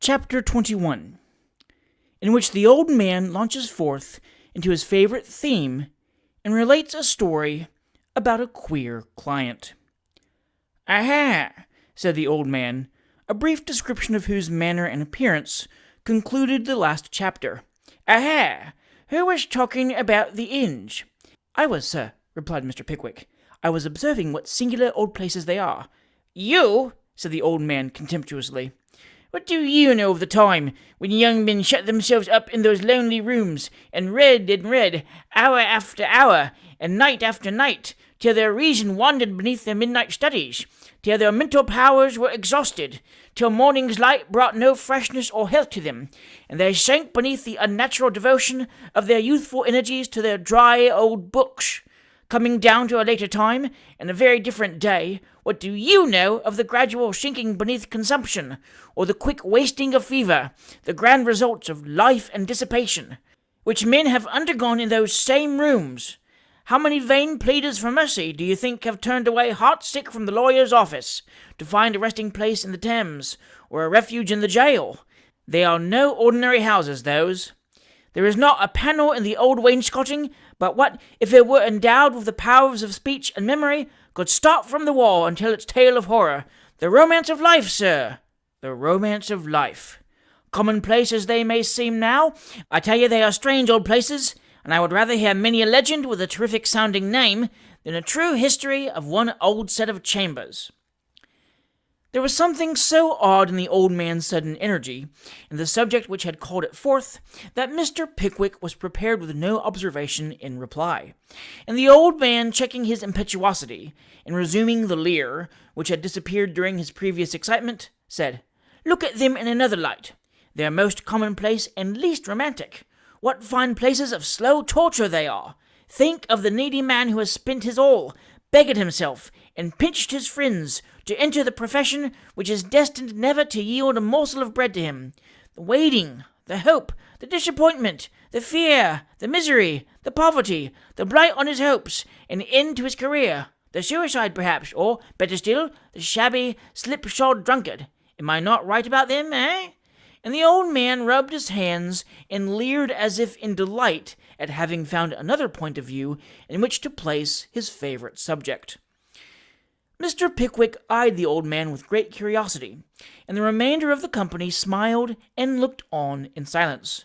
Chapter 21, in which the old man launches forth into his favorite theme and relates a story about a queer client. "Aha!" said the old man, a brief description of whose manner and appearance concluded the last chapter. "Aha! Who was talking about the inns?" "I was, sir," replied Mr. Pickwick. "I was observing what singular old places they are." "You?" said the old man contemptuously. "What do you know of the time when young men shut themselves up in those lonely rooms, and read, hour after hour, and night after night, till their reason wandered beneath their midnight studies, till their mental powers were exhausted, till morning's light brought no freshness or health to them, and they sank beneath the unnatural devotion of their youthful energies to their dry old books? Coming down to a later time, and a very different day, what do you know of the gradual sinking beneath consumption, or the quick wasting of fever, the grand results of life and dissipation, which men have undergone in those same rooms? How many vain pleaders for mercy do you think have turned away heart-sick from the lawyer's office, to find a resting place in the Thames, or a refuge in the jail? They are no ordinary houses, those. There is not a panel in the old wainscoting but what, if it were endowed with the powers of speech and memory, could start from the wall and tell its tale of horror. The romance of life, sir. The romance of life. Commonplace as they may seem now, I tell you they are strange old places, and I would rather hear many a legend with a terrific-sounding name than a true history of one old set of chambers." There was something so odd in the old man's sudden energy, and the subject which had called it forth, that Mr. Pickwick was prepared with no observation in reply, and the old man, checking his impetuosity, and resuming the leer, which had disappeared during his previous excitement, said, "Look at them in another light. They are most commonplace and least romantic. What fine places of slow torture they are! Think of the needy man who has spent his all, beggared himself, and pinched his friends, to enter the profession which is destined never to yield a morsel of bread to him. The waiting, the hope, the disappointment, the fear, the misery, the poverty, the blight on his hopes, an end to his career, the suicide perhaps, or, better still, the shabby, slip-shod drunkard. Am I not right about them, eh?" And the old man rubbed his hands and leered as if in delight at having found another point of view in which to place his favorite subject. Mr. Pickwick eyed the old man with great curiosity, and the remainder of the company smiled and looked on in silence.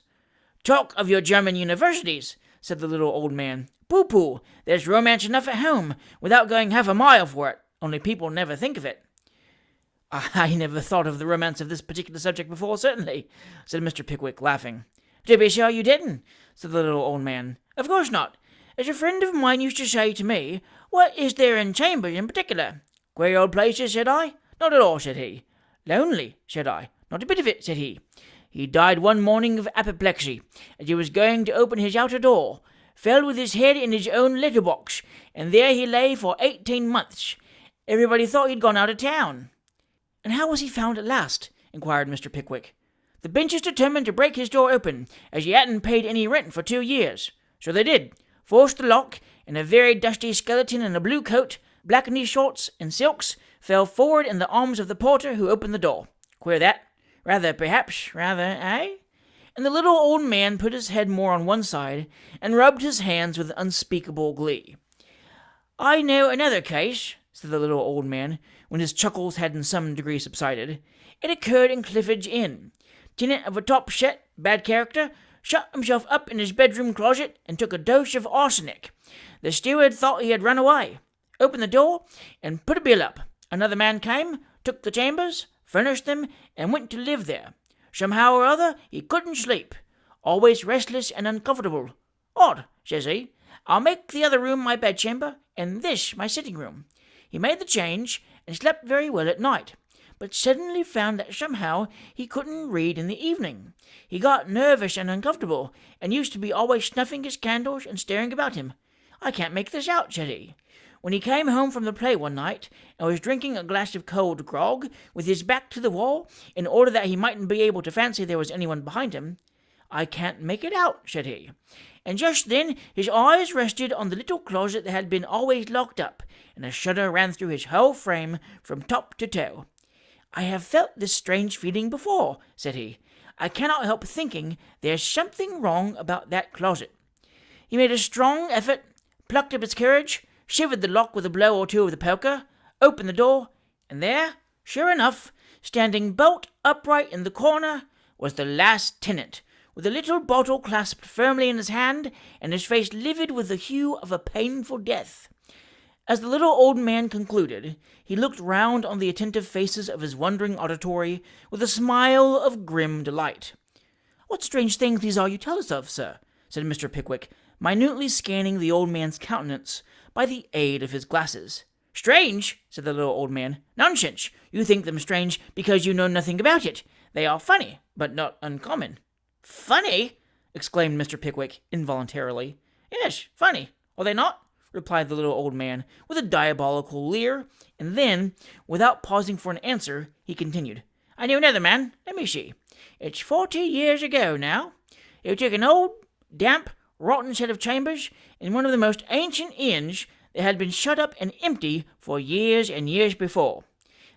"Talk of your German universities," said the little old man. "Pooh-pooh, there's romance enough at home, without going half a mile for it, only people never think of it." "I never thought of the romance of this particular subject before, certainly," said Mr. Pickwick, laughing. "To be sure you didn't," said the little old man. "Of course not. As a friend of mine used to say to me, 'What is there in chambers in particular?' 'Queer old places,' said I. 'Not at all,' said he. 'Lonely,' said I. 'Not a bit of it,' said he. He died one morning of apoplexy, as he was going to open his outer door, fell with his head in his own letter-box, and there he lay for 18 months. Everybody thought he'd gone out of town." "And how was he found at last?" inquired Mr. Pickwick. "The benches determined to break his door open, as he hadn't paid any rent for 2 years. So they did, forced the lock, and a very dusty skeleton in a blue coat, black knee shorts, and silks, fell forward in the arms of the porter who opened the door. Queer that? Rather, perhaps, rather, eh?" And the little old man put his head more on one side, and rubbed his hands with unspeakable glee. "I know another case," said the little old man, when his chuckles had in some degree subsided. "It occurred in Clifford's Inn. Tenant of a top set, bad character, shut himself up in his bedroom closet and took a dose of arsenic. The steward thought he had run away. Opened the door, and put a bill up. Another man came, took the chambers, furnished them, and went to live there. Somehow or other, he couldn't sleep. Always restless and uncomfortable. 'Odd,' says he. 'I'll make the other room my bedchamber, and this my sitting-room.' He made the change, and slept very well at night, but suddenly found that somehow he couldn't read in the evening. He got nervous and uncomfortable, and used to be always snuffing his candles and staring about him. 'I can't make this out,' said he. When he came home from the play one night, and was drinking a glass of cold grog, with his back to the wall, in order that he mightn't be able to fancy there was anyone behind him, 'I can't make it out,' said he. And just then his eyes rested on the little closet that had been always locked up, and a shudder ran through his whole frame from top to toe. "I have felt this strange feeling before," said he. "I cannot help thinking there's something wrong about that closet." He made a strong effort, plucked up his courage, shivered the lock with a blow or two of the poker, opened the door, and there, sure enough, standing bolt upright in the corner, was the last tenant, with a little bottle clasped firmly in his hand, and his face livid with the hue of a painful death. As the little old man concluded, he looked round on the attentive faces of his wondering auditory with a smile of grim delight. "What strange things these are you tell us of, sir," said Mr. Pickwick, minutely scanning the old man's countenance by the aid of his glasses. "Strange?" said the little old man. "Nonsense! You think them strange because you know nothing about it. They are funny, but not uncommon." "Funny?" exclaimed Mr. Pickwick, involuntarily. "Yes, funny. Are they not?" replied the little old man, with a diabolical leer, and then, without pausing for an answer, he continued, "I knew another man. Let me see. It's 40 years ago now. He took an old, damp, rotten set of chambers in one of the most ancient inns that had been shut up and empty for years and years before.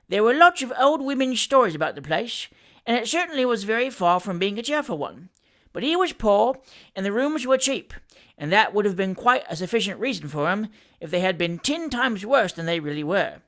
There were lots of old women's stories about the place, and it certainly was very far from being a cheerful one. But he was poor, and the rooms were cheap, and that would have been quite a sufficient reason for him if they had been 10 times worse than they really were.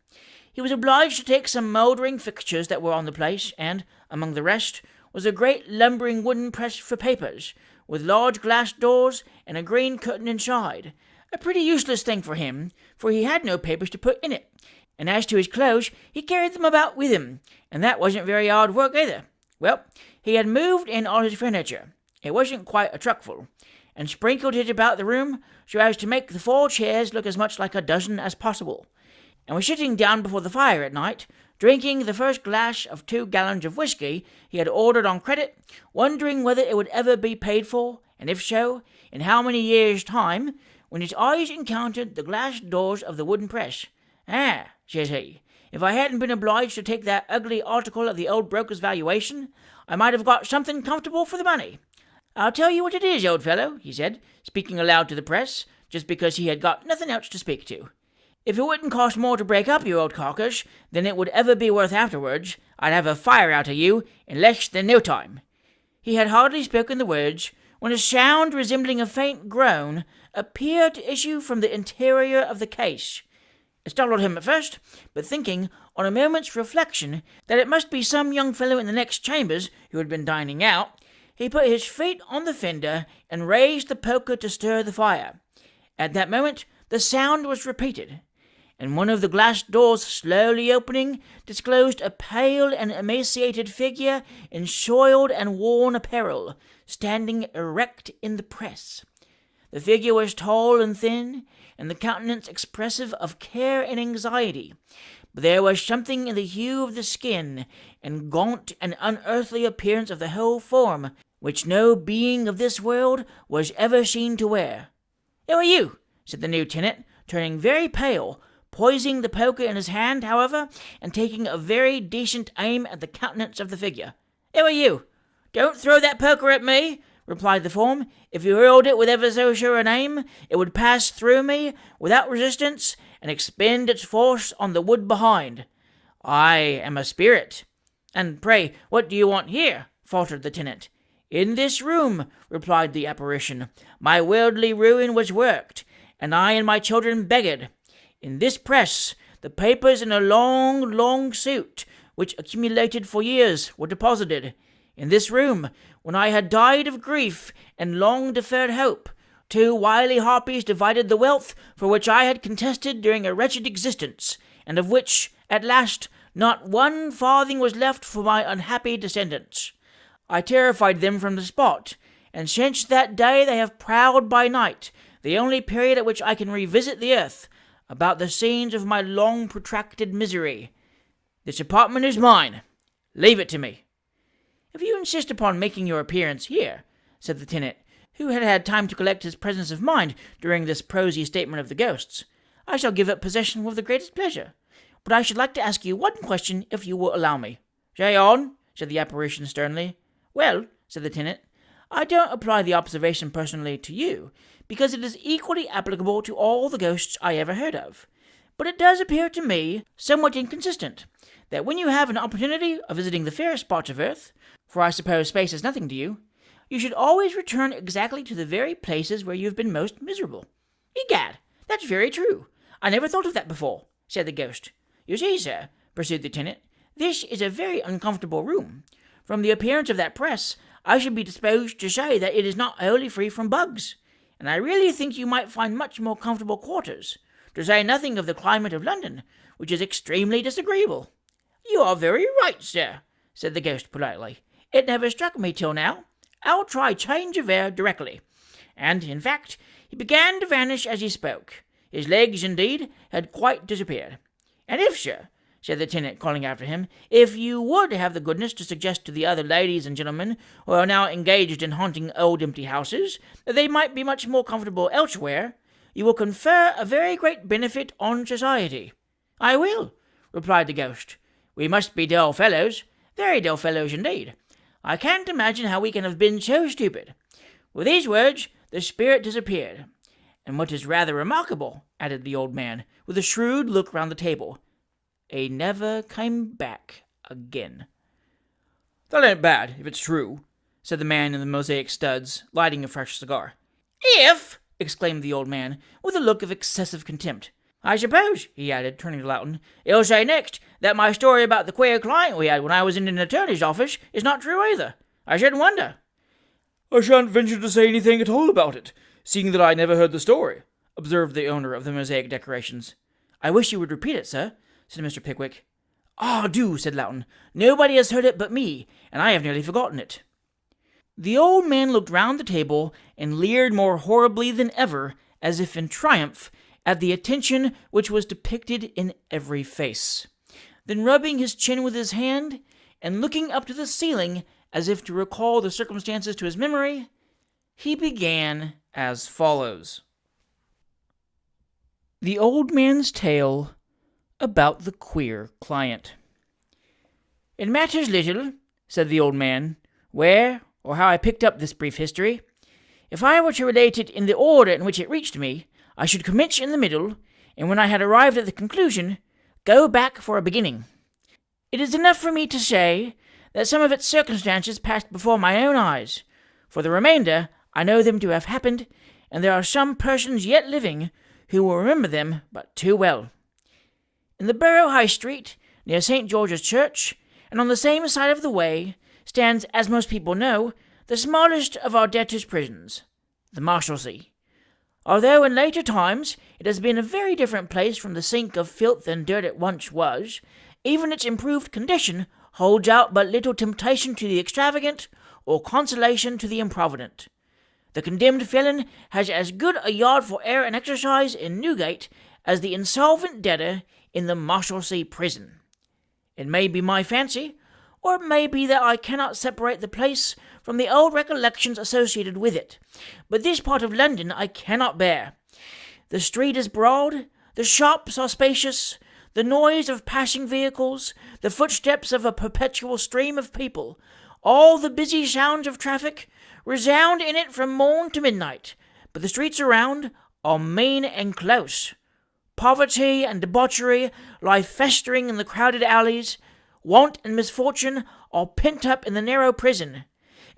He was obliged to take some mouldering fixtures that were on the place, and, among the rest, was a great lumbering wooden press for papers, with large glass doors and a green curtain inside. A pretty useless thing for him, for he had no papers to put in it, and as to his clothes, he carried them about with him, and that wasn't very hard work either. Well, he had moved in all his furniture. It wasn't quite a truckful, and sprinkled it about the room so as to make the 4 chairs look as much like a dozen as possible, and was sitting down before the fire at night, drinking the first glass of 2 gallons of whiskey he had ordered on credit, wondering whether it would ever be paid for, and if so, in how many years' time, when his eyes encountered the glass doors of the wooden press. "Ah," says he, "if I hadn't been obliged to take that ugly article at the old broker's valuation, I might have got something comfortable for the money. I'll tell you what it is, old fellow," he said, speaking aloud to the press, just because he had got nothing else to speak to. "If it wouldn't cost more to break up your old carcass than it would ever be worth afterwards, I'd have a fire out of you in less than no time." He had hardly spoken the words when a sound resembling a faint groan appeared to issue from the interior of the case. It startled him at first, but thinking, on a moment's reflection, that it must be some young fellow in the next chambers who had been dining out, he put his feet on the fender and raised the poker to stir the fire. At that moment the sound was repeated, and one of the glass doors slowly opening disclosed a pale and emaciated figure in soiled and worn apparel, standing erect in the press. The figure was tall and thin, and the countenance expressive of care and anxiety, but there was something in the hue of the skin and gaunt and unearthly appearance of the whole form which no being of this world was ever seen to wear. "Who are you?" said the new tenant, turning very pale, poising the poker in his hand, however, and taking a very decent aim at the countenance of the figure. "Who are you?" "Don't throw that poker at me," replied the form. "If you hurled it with ever so sure an aim, it would pass through me without resistance and expend its force on the wood behind. I am a spirit." "And pray, what do you want here?" faltered the tenant. "In this room," replied the apparition, "my worldly ruin was worked, and I and my children beggared. In this press, the papers in a long, long suit, which accumulated for years, were deposited. In this room, when I had died of grief and long-deferred hope, 2 wily harpies divided the wealth for which I had contested during a wretched existence, and of which, at last, not 1 farthing was left for my unhappy descendants. I terrified them from the spot, and since that day they have prowled by night, the only period at which I can revisit the earth, about the scenes of my long protracted misery. This apartment is mine. Leave it to me." "If you insist upon making your appearance here," said the tenant, who had had time to collect his presence of mind during this prosy statement of the ghosts, "I shall give up possession with the greatest pleasure. But I should like to ask you 1 question, if you will allow me." "Say on," said the apparition sternly. "Well," said the tenant, "I don't apply the observation personally to you, because it is equally applicable to all the ghosts I ever heard of. But it does appear to me somewhat inconsistent that when you have an opportunity of visiting the fairest parts of earth, for I suppose space is nothing to you, you should always return exactly to the very places where you have been most miserable. Egad, that's very true. I never thought of that before, said the ghost. You see, sir, pursued the tenant, this is a very uncomfortable room. From the appearance of that press, I should be disposed to say that it is not wholly free from bugs, and I really think you might find much more comfortable quarters, to say nothing of the climate of London, which is extremely disagreeable. You are very right, sir, said the ghost politely. It never struck me till now. I'll try change of air directly. And, in fact, he began to vanish as he spoke. His legs, indeed, had quite disappeared. And if, sir, said the tenant, calling after him, if you would have the goodness to suggest to the other ladies and gentlemen who are now engaged in haunting old empty houses that they might be much more comfortable elsewhere, you will confer a very great benefit on society. I will, replied the ghost. We must be dull fellows, very dull fellows indeed. I can't imagine how we can have been so stupid. With these words, the spirit disappeared. And what is rather remarkable, added the old man, with a shrewd look round the table, he never came back again. That ain't bad, if it's true, said the man in the mosaic studs, lighting a fresh cigar. If, exclaimed the old man, with a look of excessive contempt. I suppose, he added, turning to Loughton, he'll say next that my story about the queer client we had when I was in an attorney's office is not true either. I shouldn't wonder. I shan't venture to say anything at all about it, seeing that I never heard the story, observed the owner of the mosaic decorations. I wish you would repeat it, sir, said Mr. Pickwick. Ah, do, said Loughton. Nobody has heard it but me, and I have nearly forgotten it. The old man looked round the table and leered more horribly than ever, as if in triumph, at the attention which was depicted in every face. Then rubbing his chin with his hand, and looking up to the ceiling as if to recall the circumstances to his memory, he began as follows. The Old Man's Tale about the Queer Client. It matters little, said the old man, where or how I picked up this brief history. If I were to relate it in the order in which it reached me, I should commence in the middle, and when I had arrived at the conclusion, go back for a beginning. It is enough for me to say that some of its circumstances passed before my own eyes. For the remainder, I know them to have happened, and there are some persons yet living who will remember them but too well. In the Borough High Street, near St. George's Church, and on the same side of the way, stands, as most people know, the smallest of our debtors' prisons, the Marshalsea. Although in later times it has been a very different place from the sink of filth and dirt it once was, even its improved condition holds out but little temptation to the extravagant or consolation to the improvident. The condemned felon has as good a yard for air and exercise in Newgate as the insolvent debtor in the Marshalsea prison. It may be my fancy, or it may be that I cannot separate the place from the old recollections associated with it, but this part of London I cannot bear. The street is broad, the shops are spacious, the noise of passing vehicles, the footsteps of a perpetual stream of people, all the busy sounds of traffic, resound in it from morn to midnight, but the streets around are mean and close. Poverty and debauchery lie festering in the crowded alleys. Want and misfortune are pent up in the narrow prison.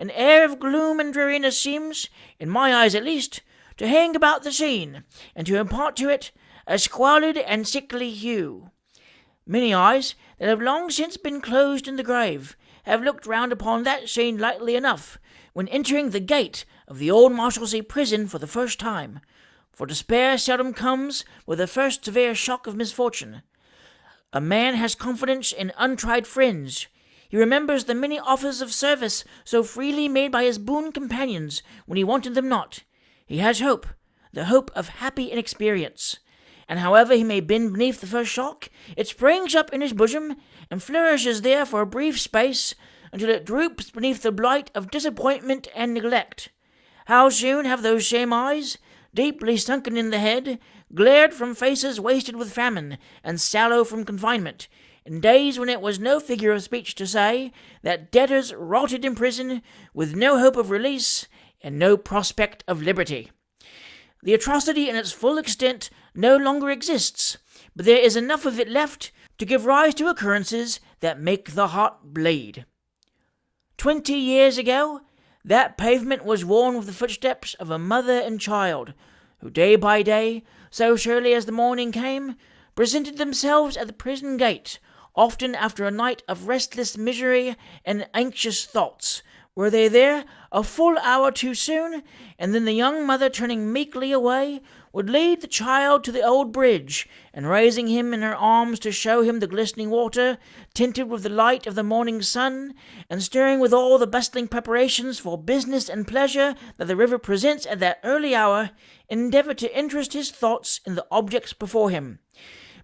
An air of gloom and dreariness seems, in my eyes at least, to hang about the scene, and to impart to it a squalid and sickly hue. Many eyes that have long since been closed in the grave have looked round upon that scene lightly enough when entering the gate of the old Marshalsea prison for the first time, for despair seldom comes with the first severe shock of misfortune. A man has confidence in untried friends. He remembers the many offers of service so freely made by his boon companions when he wanted them not. He has hope, the hope of happy inexperience. And however he may bend beneath the first shock, it springs up in his bosom and flourishes there for a brief space until it droops beneath the blight of disappointment and neglect. How soon have those same eyes, deeply sunken in the head, glared from faces wasted with famine and sallow from confinement, in days when it was no figure of speech to say that debtors rotted in prison with no hope of release and no prospect of liberty. The atrocity in its full extent no longer exists, but there is enough of it left to give rise to occurrences that make the heart bleed. 20 years ago, that pavement was worn with the footsteps of a mother and child, who day by day, so surely as the morning came, presented themselves at the prison gate, often after a night of restless misery and anxious thoughts. Were they there a full hour too soon, and then the young mother, turning meekly away, would lead the child to the old bridge, and raising him in her arms to show him the glistening water, tinted with the light of the morning sun, and stirring with all the bustling preparations for business and pleasure that the river presents at that early hour, endeavour to interest his thoughts in the objects before him.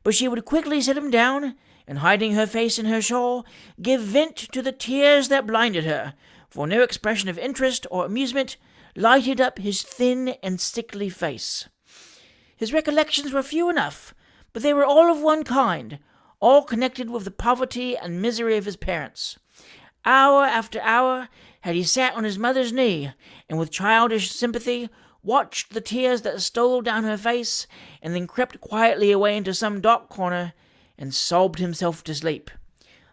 But she would quickly set him down, and hiding her face in her shawl, give vent to the tears that blinded her, for no expression of interest or amusement lighted up his thin and sickly face. His recollections were few enough, but they were all of one kind, all connected with the poverty and misery of his parents. Hour after hour had he sat on his mother's knee, and with childish sympathy watched the tears that stole down her face, and then crept quietly away into some dark corner, and sobbed himself to sleep.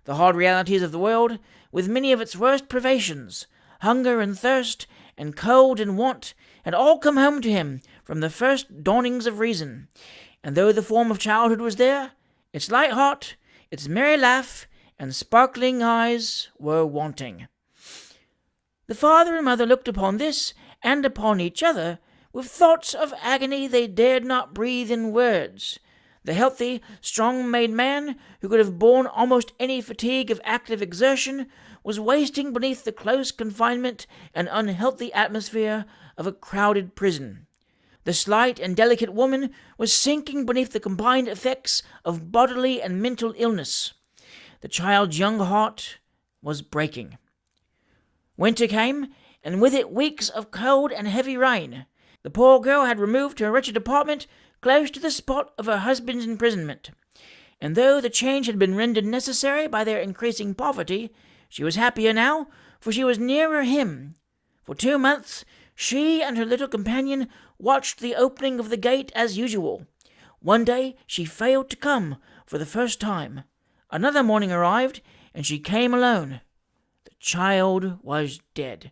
The hard realities of the world, with many of its worst privations, hunger and thirst, and cold and want, had all come home to him from the first dawnings of reason, and though the form of childhood was there, its light heart, its merry laugh, and sparkling eyes were wanting. The father and mother looked upon this, and upon each other, with thoughts of agony they dared not breathe in words. The healthy, strong-made man, who could have borne almost any fatigue of active exertion, was wasting beneath the close confinement and unhealthy atmosphere of a crowded prison. The slight and delicate woman was sinking beneath the combined effects of bodily and mental illness. The child's young heart was breaking. Winter came, and with it weeks of cold and heavy rain. The poor girl had removed to a wretched apartment close to the spot of her husband's imprisonment, and though the change had been rendered necessary by their increasing poverty, she was happier now, for she was nearer him. For 2 months she and her little companion watched the opening of the gate as usual. One day she failed to come for the first time. Another morning arrived, and she came alone. The child was dead.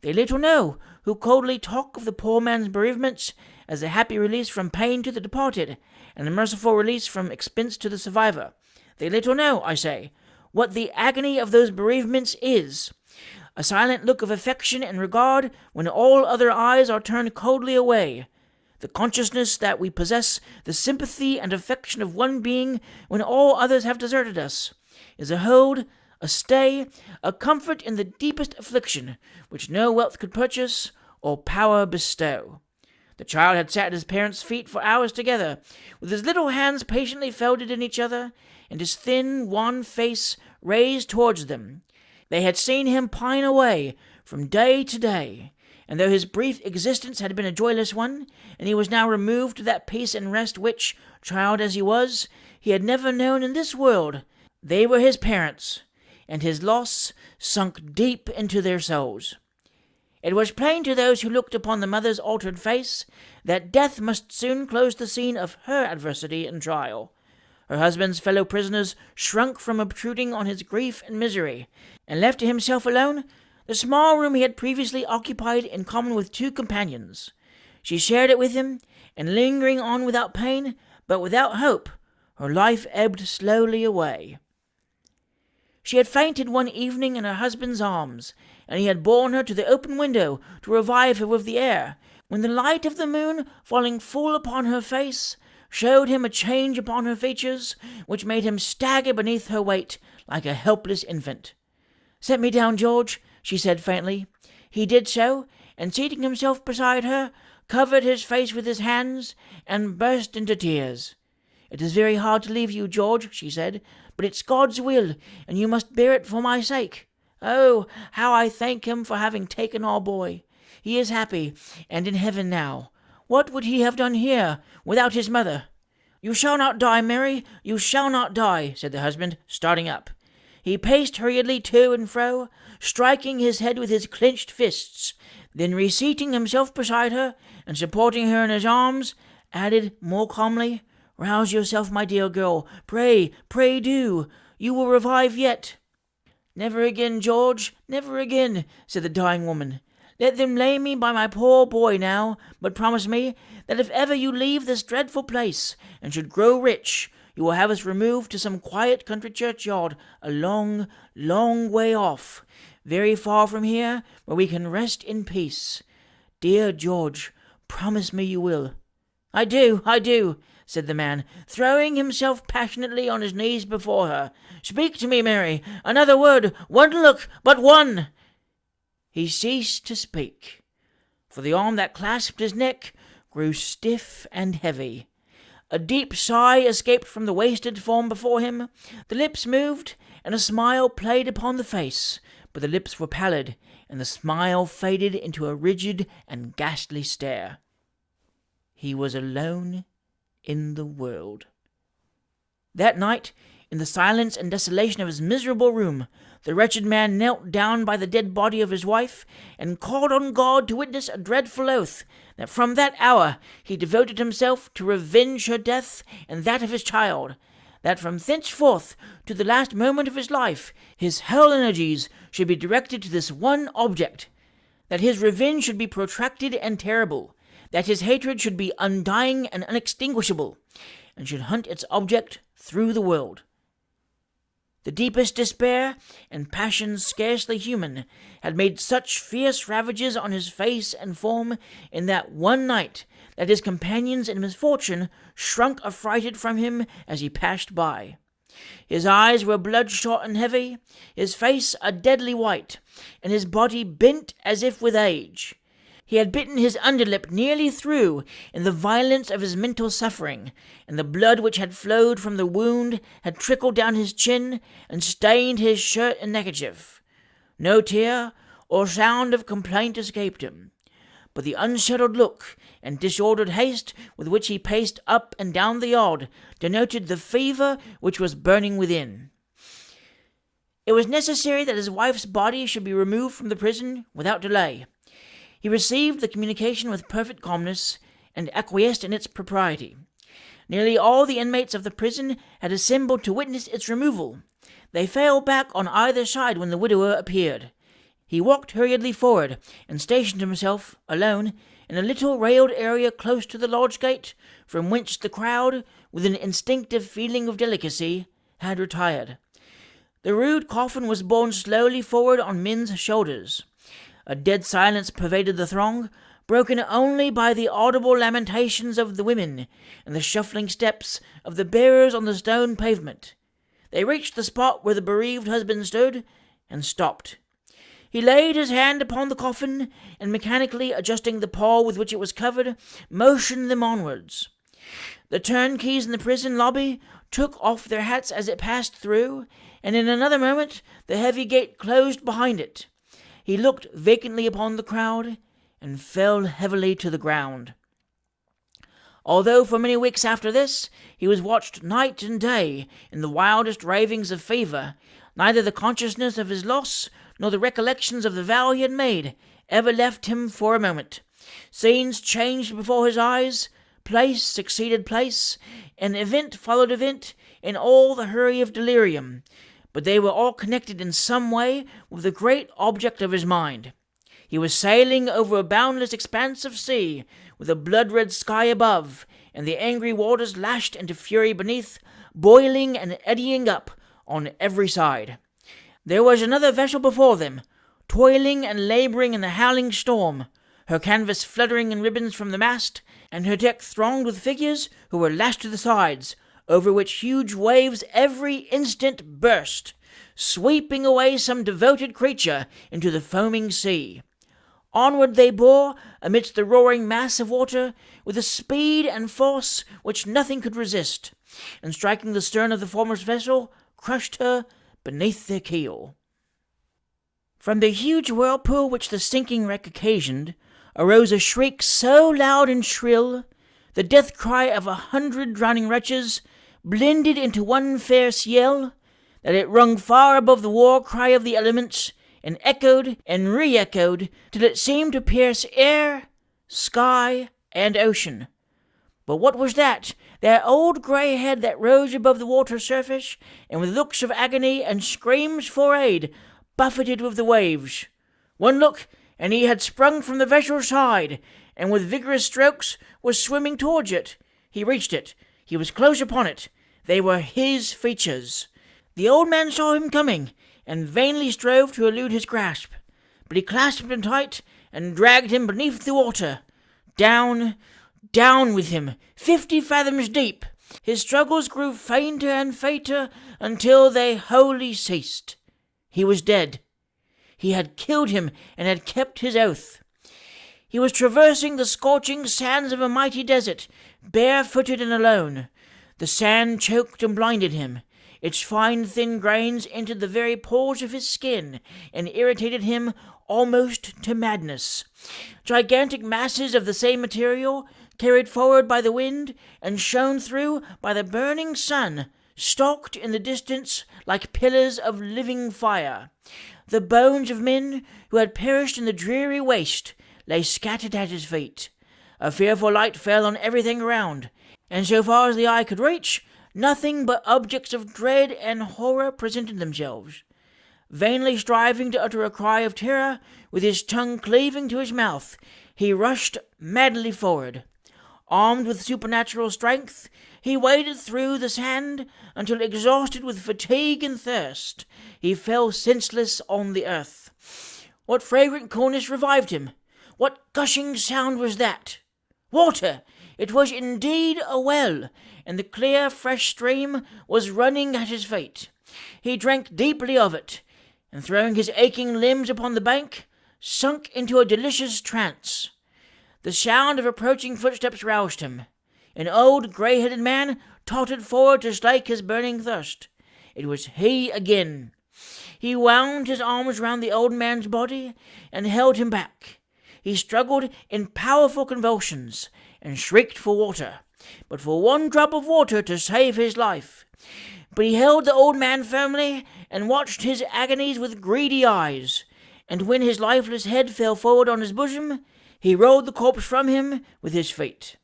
They little know who coldly talk of the poor man's bereavements as a happy release from pain to the departed, and a merciful release from expense to the survivor. They little know, I say, what the agony of those bereavements is. A silent look of affection and regard when all other eyes are turned coldly away. The consciousness that we possess the sympathy and affection of one being when all others have deserted us is a hold, a stay, a comfort in the deepest affliction, which no wealth could purchase or power bestow. The child had sat at his parents' feet for hours together, with his little hands patiently folded in each other, and his thin, wan face raised towards them. They had seen him pine away from day to day, and though his brief existence had been a joyless one, and he was now removed to that peace and rest which, child as he was, he had never known in this world, they were his parents, and his loss sunk deep into their souls. It was plain to those who looked upon the mother's altered face that death must soon close the scene of her adversity and trial. Her husband's fellow prisoners shrunk from obtruding on his grief and misery, and left to himself alone the small room he had previously occupied in common with 2 companions. She shared it with him, and lingering on without pain, but without hope, her life ebbed slowly away. She had fainted one evening in her husband's arms, and he had borne her to the open window to revive her with the air, when the light of the moon, falling full upon her face, showed him a change upon her features, which made him stagger beneath her weight like a helpless infant. "Set me down, George," she said faintly. He did so, and seating himself beside her, covered his face with his hands, and burst into tears. "It is very hard to leave you, George," she said, "but it's God's will, and you must bear it for my sake. Oh, how I thank him for having taken our boy. He is happy, and in heaven now. What would he have done here, without his mother?" "You shall not die, Mary, you shall not die," said the husband, starting up. He paced hurriedly to and fro, striking his head with his clenched fists, then reseating himself beside her, and supporting her in his arms, added more calmly, Rouse yourself, my dear girl. Pray, pray do. You will revive yet." "Never again, George, never again," said the dying woman. "Let them lay me by my poor boy now, but promise me that if ever you leave this dreadful place, and should grow rich, you will have us removed to some quiet country churchyard a long, long way off, very far from here, where we can rest in peace. Dear George, promise me you will." I do," said the man, throwing himself passionately on his knees before her. "Speak to me, Mary. Another word, one look, but one." He ceased to speak, for the arm that clasped his neck grew stiff and heavy. A deep sigh escaped from the wasted form before him. The lips moved, and a smile played upon the face, but the lips were pallid, and the smile faded into a rigid and ghastly stare. He was alone in the world. That night, in the silence and desolation of his miserable room, the wretched man knelt down by the dead body of his wife, and called on God to witness a dreadful oath that from that hour he devoted himself to revenge her death and that of his child, that from thenceforth to the last moment of his life his whole energies should be directed to this one object, that his revenge should be protracted and terrible, that his hatred should be undying and unextinguishable, and should hunt its object through the world. The deepest despair, and passions scarcely human, had made such fierce ravages on his face and form in that one night that his companions in misfortune shrunk affrighted from him as he passed by. His eyes were bloodshot and heavy, his face a deadly white, and his body bent as if with age. He had bitten his underlip nearly through in the violence of his mental suffering, and the blood which had flowed from the wound had trickled down his chin and stained his shirt and neckerchief. No tear or sound of complaint escaped him, but the unsettled look and disordered haste with which he paced up and down the yard denoted the fever which was burning within. It was necessary that his wife's body should be removed from the prison without delay. He received the communication with perfect calmness, and acquiesced in its propriety. Nearly all the inmates of the prison had assembled to witness its removal. They fell back on either side when the widower appeared. He walked hurriedly forward, and stationed himself, alone, in a little railed area close to the lodge gate, from whence the crowd, with an instinctive feeling of delicacy, had retired. The rude coffin was borne slowly forward on men's shoulders. A dead silence pervaded the throng, broken only by the audible lamentations of the women and the shuffling steps of the bearers on the stone pavement. They reached the spot where the bereaved husband stood, and stopped. He laid his hand upon the coffin, and mechanically adjusting the pall with which it was covered, motioned them onwards. The turnkeys in the prison lobby took off their hats as it passed through, and in another moment the heavy gate closed behind it. He looked vacantly upon the crowd, and fell heavily to the ground. Although for many weeks after this he was watched night and day in the wildest ravings of fever, neither the consciousness of his loss nor the recollections of the vow he had made ever left him for a moment. Scenes changed before his eyes, place succeeded place, and event followed event in all the hurry of delirium, but they were all connected in some way with the great object of his mind. He was sailing over a boundless expanse of sea, with a blood-red sky above, and the angry waters lashed into fury beneath, boiling and eddying up on every side. There was another vessel before them, toiling and labouring in the howling storm, her canvas fluttering in ribbons from the mast, and her deck thronged with figures who were lashed to the sides, over which huge waves every instant burst, sweeping away some devoted creature into the foaming sea. Onward they bore, amidst the roaring mass of water, with a speed and force which nothing could resist, and striking the stern of the foremost vessel, crushed her beneath their keel. From the huge whirlpool which the sinking wreck occasioned, arose a shriek so loud and shrill, the death cry of 100 drowning wretches, blended into one fierce yell, that it rung far above the war cry of the elements, and echoed and re-echoed till it seemed to pierce air, sky, and ocean. But what was that? That old grey head that rose above the water surface, and with looks of agony and screams for aid, buffeted with the waves. One look, and he had sprung from the vessel's side, and with vigorous strokes was swimming towards it. He reached it. He was close upon it. They were his features. The old man saw him coming, and vainly strove to elude his grasp. But he clasped him tight, and dragged him beneath the water. Down with him, 50 fathoms deep. His struggles grew fainter and fainter until they wholly ceased. He was dead. He had killed him and had kept his oath. He was traversing the scorching sands of a mighty desert, barefooted and alone. The sand choked and blinded him. Its fine thin grains entered the very pores of his skin and irritated him almost to madness. Gigantic masses of the same material, carried forward by the wind and shone through by the burning sun, stalked in the distance like pillars of living fire. The bones of men who had perished in the dreary waste lay scattered at his feet. A fearful light fell on everything around, and so far as the eye could reach, nothing but objects of dread and horror presented themselves. Vainly striving to utter a cry of terror, with his tongue cleaving to his mouth, he rushed madly forward. Armed with supernatural strength, he waded through the sand until, exhausted with fatigue and thirst, he fell senseless on the earth. What fragrant coolness revived him? What gushing sound was that? Water! It was indeed a well, and the clear, fresh stream was running at his feet. He drank deeply of it, and throwing his aching limbs upon the bank, sunk into a delicious trance. The sound of approaching footsteps roused him. An old, grey-headed man tottered forward to slake his burning thirst. It was he again. He wound his arms round the old man's body and held him back. He struggled in powerful convulsions and shrieked for water, but for one drop of water to save his life. But he held the old man firmly and watched his agonies with greedy eyes, and when his lifeless head fell forward on his bosom, he rolled the corpse from him with his feet.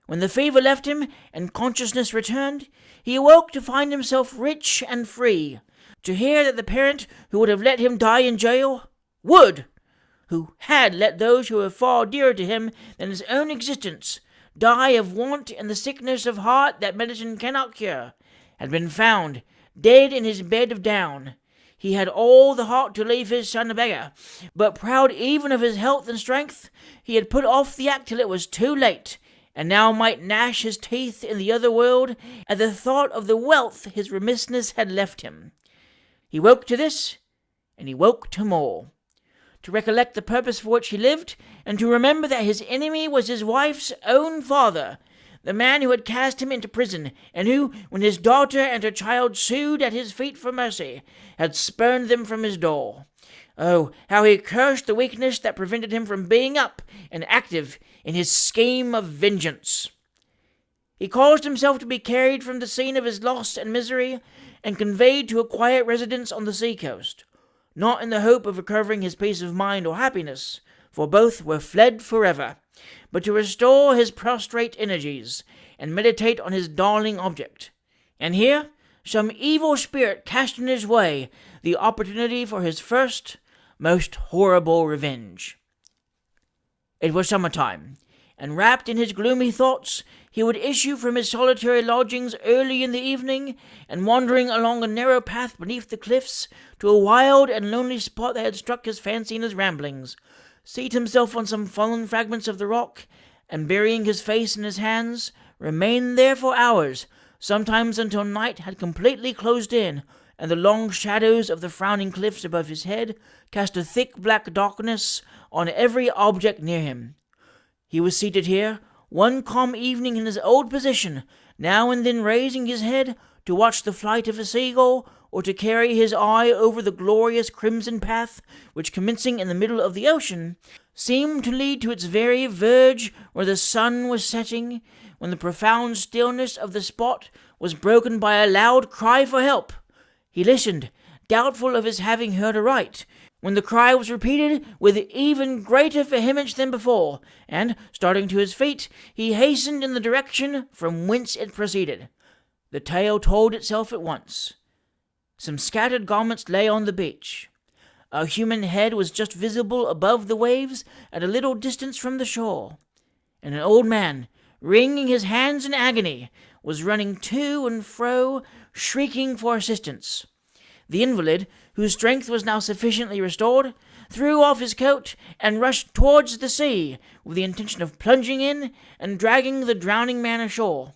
When the fever left him and consciousness returned, he awoke to find himself rich and free, to hear that the parent who would have let him die in jail who had let those who were far dearer to him than his own existence die of want and the sickness of heart that medicine cannot cure, had been found dead in his bed of down. He had all the heart to leave his son a beggar, but proud even of his health and strength, he had put off the act till it was too late, and now might gnash his teeth in the other world at the thought of the wealth his remissness had left him. He woke to this, and he woke to more. To recollect the purpose for which he lived, and to remember that his enemy was his wife's own father, the man who had cast him into prison, and who, when his daughter and her child sued at his feet for mercy, had spurned them from his door. Oh, how he cursed the weakness that prevented him from being up and active in his scheme of vengeance. He caused himself to be carried from the scene of his loss and misery, and conveyed to a quiet residence on the sea-coast, not in the hope of recovering his peace of mind or happiness, for both were fled forever, but to restore his prostrate energies, and meditate on his darling object. And here some evil spirit cast in his way the opportunity for his first, most horrible revenge. It was summer-time, and wrapped in his gloomy thoughts, he would issue from his solitary lodgings early in the evening, and wandering along a narrow path beneath the cliffs to a wild and lonely spot that had struck his fancy in his ramblings, seat himself on some fallen fragments of the rock, and burying his face in his hands, remain there for hours, sometimes until night had completely closed in, and the long shadows of the frowning cliffs above his head cast a thick black darkness on every object near him. He was seated here, one calm evening in his old position, now and then raising his head to watch the flight of a seagull, or to carry his eye over the glorious crimson path which, commencing in the middle of the ocean, seemed to lead to its very verge where the sun was setting, when the profound stillness of the spot was broken by a loud cry for help. He listened, doubtful of his having heard aright, when the cry was repeated with even greater vehemence than before, and, starting to his feet, he hastened in the direction from whence it proceeded. The tale told itself at once. Some scattered garments lay on the beach. A human head was just visible above the waves at a little distance from the shore, and an old man, wringing his hands in agony, was running to and fro, shrieking for assistance. The invalid, whose strength was now sufficiently restored, threw off his coat and rushed towards the sea, with the intention of plunging in and dragging the drowning man ashore.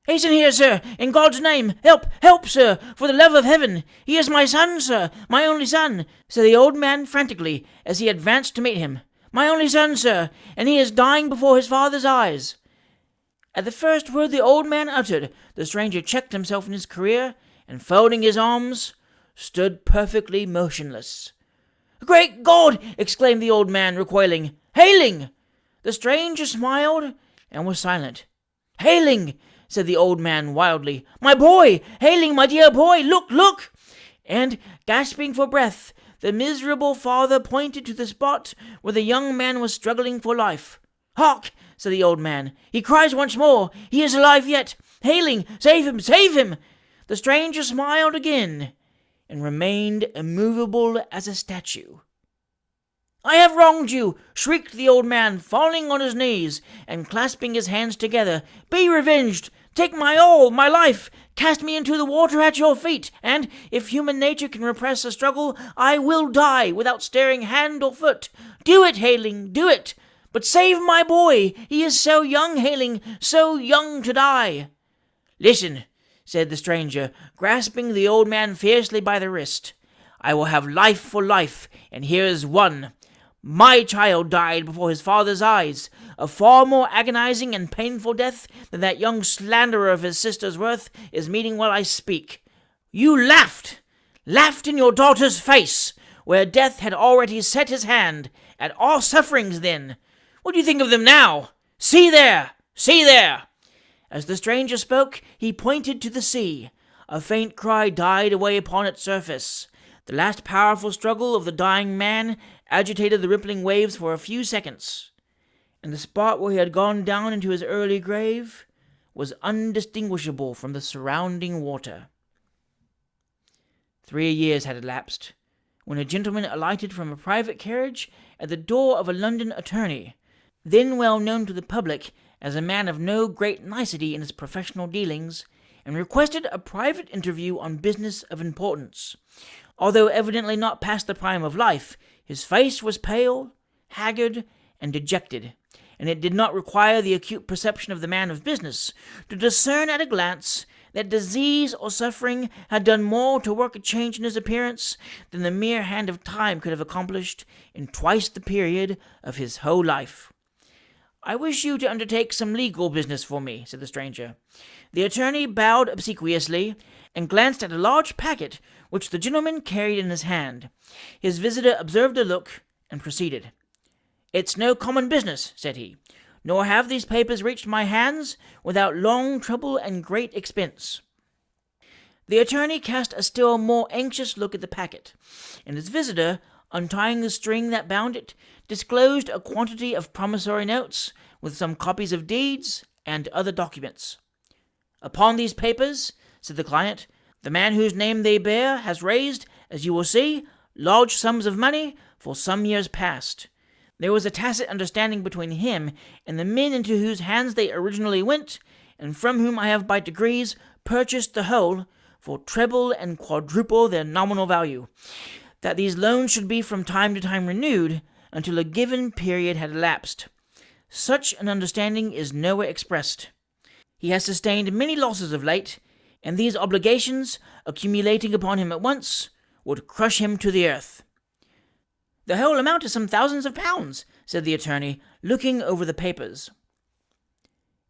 "Hasten here, sir, in God's name! Help, help, sir, for the love of heaven! He is my son, sir, my only son," said the old man frantically as he advanced to meet him. "My only son, sir, and he is dying before his father's eyes." At the first word the old man uttered, the stranger checked himself in his career, and folding his arms, stood perfectly motionless. "Great God!" exclaimed the old man, recoiling. "Hailing!" The stranger smiled and was silent. "Hailing!" said the old man wildly. "My boy! Hailing, my dear boy! Look, look!" And, gasping for breath, the miserable father pointed to the spot where the young man was struggling for life. "Hark!" said the old man. "He cries once more. He is alive yet. Hailing! Save him! Save him!" The stranger smiled again, and remained immovable as a statue. "I have wronged you!" shrieked the old man, falling on his knees and clasping his hands together. "Be revenged! Take my all, my life! Cast me into the water at your feet, and, if human nature can repress a struggle, I will die without stirring hand or foot. Do it, Hailing, do it! But save my boy! He is so young, Hailing, so young to die!" "Listen," said the stranger, grasping the old man fiercely by the wrist. "I will have life for life, and here is one. My child died before his father's eyes, a far more agonizing and painful death than that young slanderer of his sister's worth is meeting while I speak. You laughed in your daughter's face, where death had already set his hand, at our sufferings then. What do you think of them now? See there! See there!" As the stranger spoke, he pointed to the sea. A faint cry died away upon its surface. The last powerful struggle of the dying man agitated the rippling waves for a few seconds, and the spot where he had gone down into his early grave was undistinguishable from the surrounding water. 3 years had elapsed, when a gentleman alighted from a private carriage at the door of a London attorney, then well known to the public as a man of no great nicety in his professional dealings, and requested a private interview on business of importance. Although evidently not past the prime of life, his face was pale, haggard, and dejected, and it did not require the acute perception of the man of business to discern at a glance that disease or suffering had done more to work a change in his appearance than the mere hand of time could have accomplished in twice the period of his whole life. "I wish you to undertake some legal business for me," said the stranger. The attorney bowed obsequiously, and glanced at a large packet which the gentleman carried in his hand. His visitor observed the look, and proceeded. "It's no common business," said he, "nor have these papers reached my hands without long trouble and great expense." The attorney cast a still more anxious look at the packet, and his visitor, untying the string that bound it, disclosed a quantity of promissory notes, with some copies of deeds and other documents. "Upon these papers," said the client, "the man whose name they bear has raised, as you will see, large sums of money for some years past. There was a tacit understanding between him and the men into whose hands they originally went, and from whom I have by degrees purchased the whole, for treble and quadruple their nominal value, that these loans should be from time to time renewed until a given period had elapsed. Such an understanding is nowhere expressed. He has sustained many losses of late, and these obligations, accumulating upon him at once, would crush him to the earth." "The whole amount is some thousands of pounds," said the attorney, looking over the papers.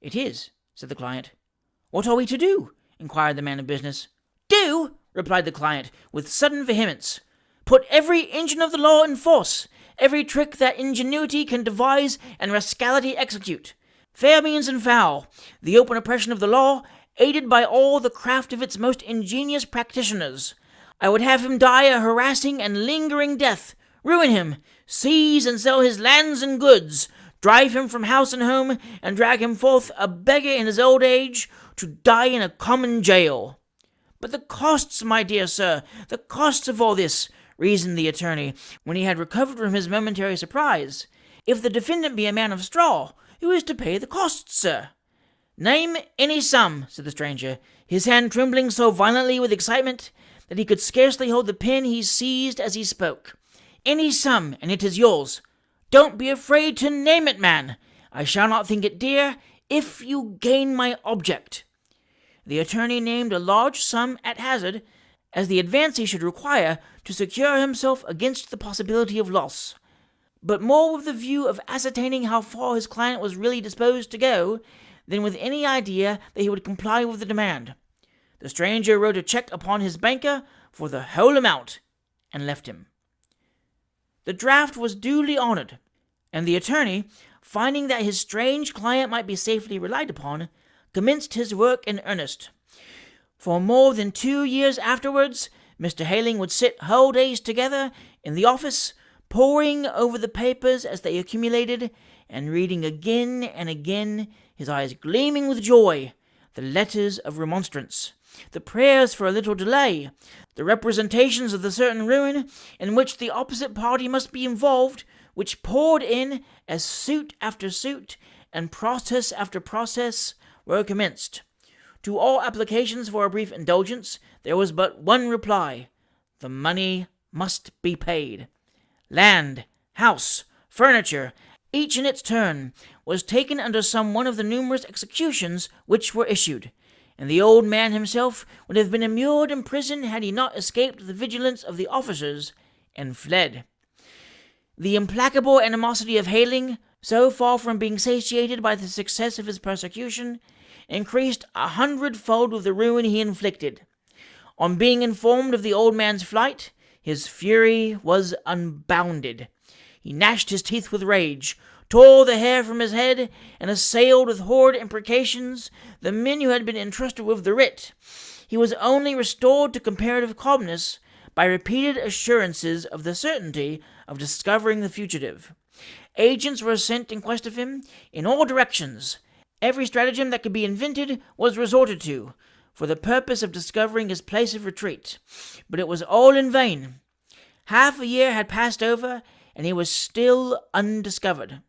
"It is," said the client. "What are we to do?" inquired the man of business. "Do?" replied the client, with sudden vehemence. "Put every engine of the law in force, every trick that ingenuity can devise and rascality execute. Fair means and foul, the open oppression of the law, aided by all the craft of its most ingenious practitioners. I would have him die a harassing and lingering death, ruin him, seize and sell his lands and goods, drive him from house and home, and drag him forth a beggar in his old age to die in a common jail. But the costs, my dear sir, the costs of all this, reasoned the attorney, when he had recovered from his momentary surprise. If the defendant be a man of straw, who is to pay the costs, sir? Name any sum, said the stranger, his hand trembling so violently with excitement that he could scarcely hold the pen he seized as he spoke. Any sum, and it is yours. Don't be afraid to name it, man. I shall not think it dear, if you gain my object. The attorney named a large sum at hazard, as the advance he should require to secure himself against the possibility of loss, but more with the view of ascertaining how far his client was really disposed to go, than with any idea that he would comply with the demand. The stranger wrote a check upon his banker for the whole amount, and left him. The draft was duly honored, and the attorney, finding that his strange client might be safely relied upon, commenced his work in earnest. For more than 2 years afterwards, Mr. Hayling would sit whole days together in the office, poring over the papers as they accumulated, and reading again and again, his eyes gleaming with joy, the letters of remonstrance, the prayers for a little delay, the representations of the certain ruin in which the opposite party must be involved, which poured in as suit after suit and process after process were commenced. To all applications for a brief indulgence there was but one reply: the money must be paid. Land, house, furniture, each in its turn, was taken under some one of the numerous executions which were issued, and the old man himself would have been immured in prison had he not escaped the vigilance of the officers and fled. The implacable animosity of Hayling, so far from being satiated by the success of his persecution, increased 100-fold with the ruin he inflicted. On being informed of the old man's flight, his fury was unbounded. He gnashed his teeth with rage, tore the hair from his head, and assailed with horrid imprecations the men who had been entrusted with the writ. He was only restored to comparative calmness by repeated assurances of the certainty of discovering the fugitive. Agents were sent in quest of him in all directions. Every stratagem that could be invented was resorted to, for the purpose of discovering his place of retreat, but it was all in vain. Half a year had passed over, and he was still undiscovered.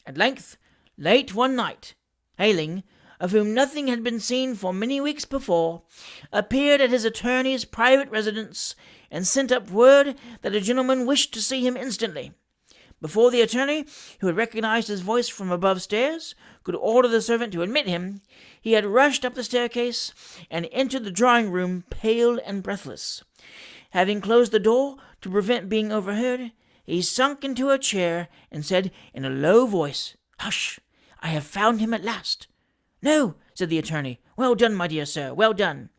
At length, late one night, Hayling, of whom nothing had been seen for many weeks before, appeared at his attorney's private residence, and sent up word that a gentleman wished to see him instantly. Before the attorney, who had recognized his voice from above stairs, could order the servant to admit him, he had rushed up the staircase and entered the drawing-room pale and breathless. Having closed the door to prevent being overheard, he sunk into a chair and said in a low voice, "Hush! I have found him at last." "No," said the attorney. "Well done, my dear sir, well done."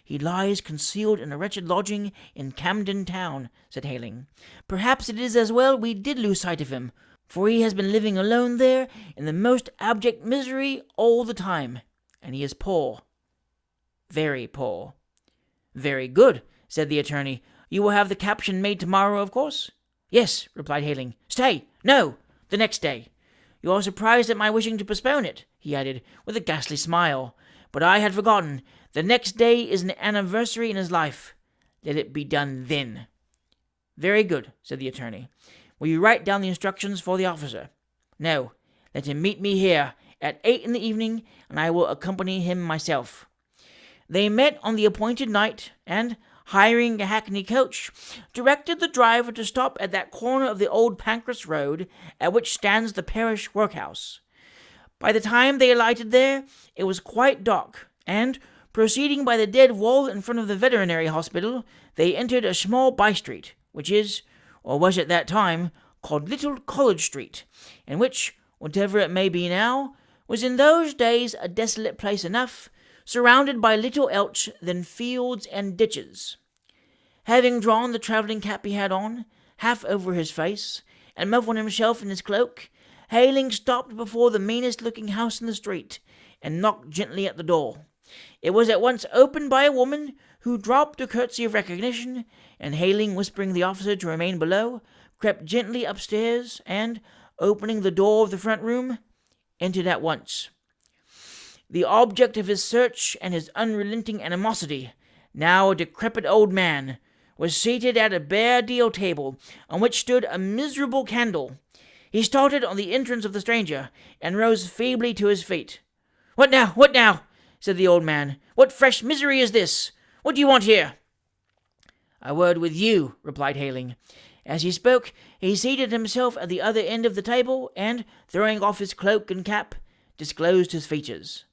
"He lies concealed in a wretched lodging in Camden Town," said Hayling. "Perhaps it is as well we did lose sight of him, for he has been living alone there in the most abject misery all the time, and he is poor, very poor." "Very good," said the attorney. "You will have the caption made tomorrow, of course?" "Yes," replied Hayling. "Stay! No! The next day. You are surprised at my wishing to postpone it," he added, with a ghastly smile. "But I had forgotten. The next day is an anniversary in his life. Let it be done then." "Very good," said the attorney. "Will you write down the instructions for the officer?" "No. Let him meet me here at 8 in the evening, and I will accompany him myself." They met on the appointed night, and, hiring a hackney coach, directed the driver to stop at that corner of the old Pancras Road at which stands the parish workhouse. By the time they alighted there, it was quite dark, and, proceeding by the dead wall in front of the veterinary hospital, they entered a small by-street, which is, or was at that time, called Little College Street, and which, whatever it may be now, was in those days a desolate place enough, surrounded by little else than fields and ditches. Having drawn the travelling cap he had on, half over his face, and muffled himself in his cloak, Hayling stopped before the meanest-looking house in the street, and knocked gently at the door. It was at once opened by a woman, who dropped a curtsy of recognition, and Hayling, whispering the officer to remain below, crept gently upstairs, and, opening the door of the front room, entered at once. The object of his search and his unrelenting animosity, now a decrepit old man, was seated at a bare deal table on which stood a miserable candle. He started on the entrance of the stranger, and rose feebly to his feet. "What now? What now?" said the old man. "What fresh misery is this? What do you want here?" "A word with you," replied Hayling. As he spoke, he seated himself at the other end of the table, and, throwing off his cloak and cap, disclosed his features.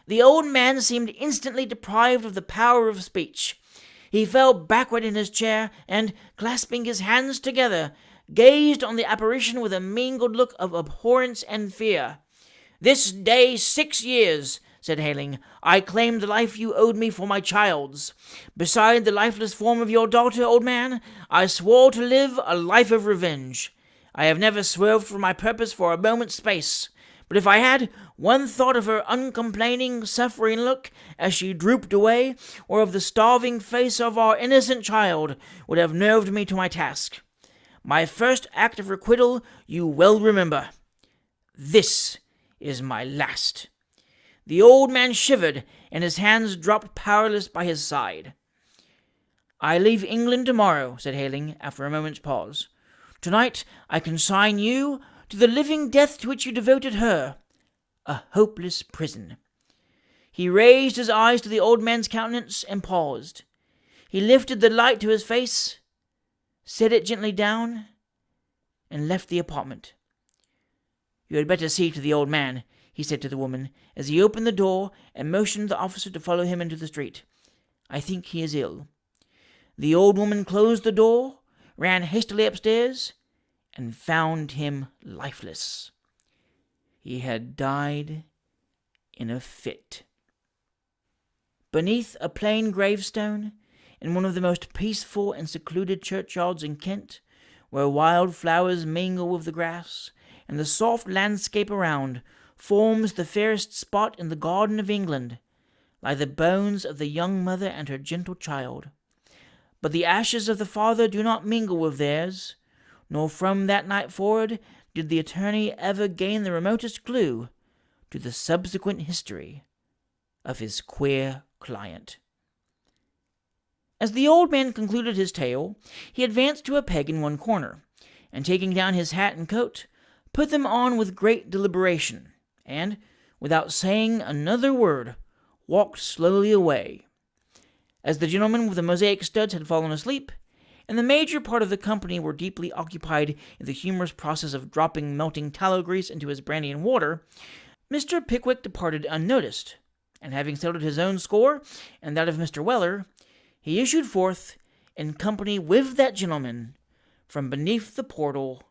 The old man seemed instantly deprived of the power of speech. He fell backward in his chair, and, clasping his hands together, gazed on the apparition with a mingled look of abhorrence and fear. "This day 6 years," said Hayling, "I claimed the life you owed me for my child's. Beside the lifeless form of your daughter, old man, I swore to live a life of revenge. I have never swerved from my purpose for a moment's space. But if I had, one thought of her uncomplaining, suffering look as she drooped away, or of the starving face of our innocent child, would have nerved me to my task. My first act of requital you well remember. This is my last." The old man shivered, and his hands dropped powerless by his side. "I leave England tomorrow," said Hayling, after a moment's pause. "Tonight I consign you to the living death to which you devoted her, a hopeless prison." He raised his eyes to the old man's countenance and paused. He lifted the light to his face, set it gently down, and left the apartment. "You had better see to the old man," he said to the woman, as he opened the door and motioned the officer to follow him into the street. "I think he is ill." The old woman closed the door, ran hastily upstairs, and found him lifeless. He had died in a fit. Beneath a plain gravestone, in one of the most peaceful and secluded churchyards in Kent, where wild flowers mingle with the grass, and the soft landscape around forms the fairest spot in the garden of England, lie the bones of the young mother and her gentle child. But the ashes of the father do not mingle with theirs, nor from that night forward did the attorney ever gain the remotest clue to the subsequent history of his queer client. As the old man concluded his tale, he advanced to a peg in one corner, and taking down his hat and coat, put them on with great deliberation, and, without saying another word, walked slowly away. As the gentleman with the mosaic studs had fallen asleep, and the major part of the company were deeply occupied in the humorous process of dropping melting tallow grease into his brandy and water, Mr. Pickwick departed unnoticed, and having settled his own score and that of Mr. Weller, he issued forth, in company with that gentleman, from beneath the portal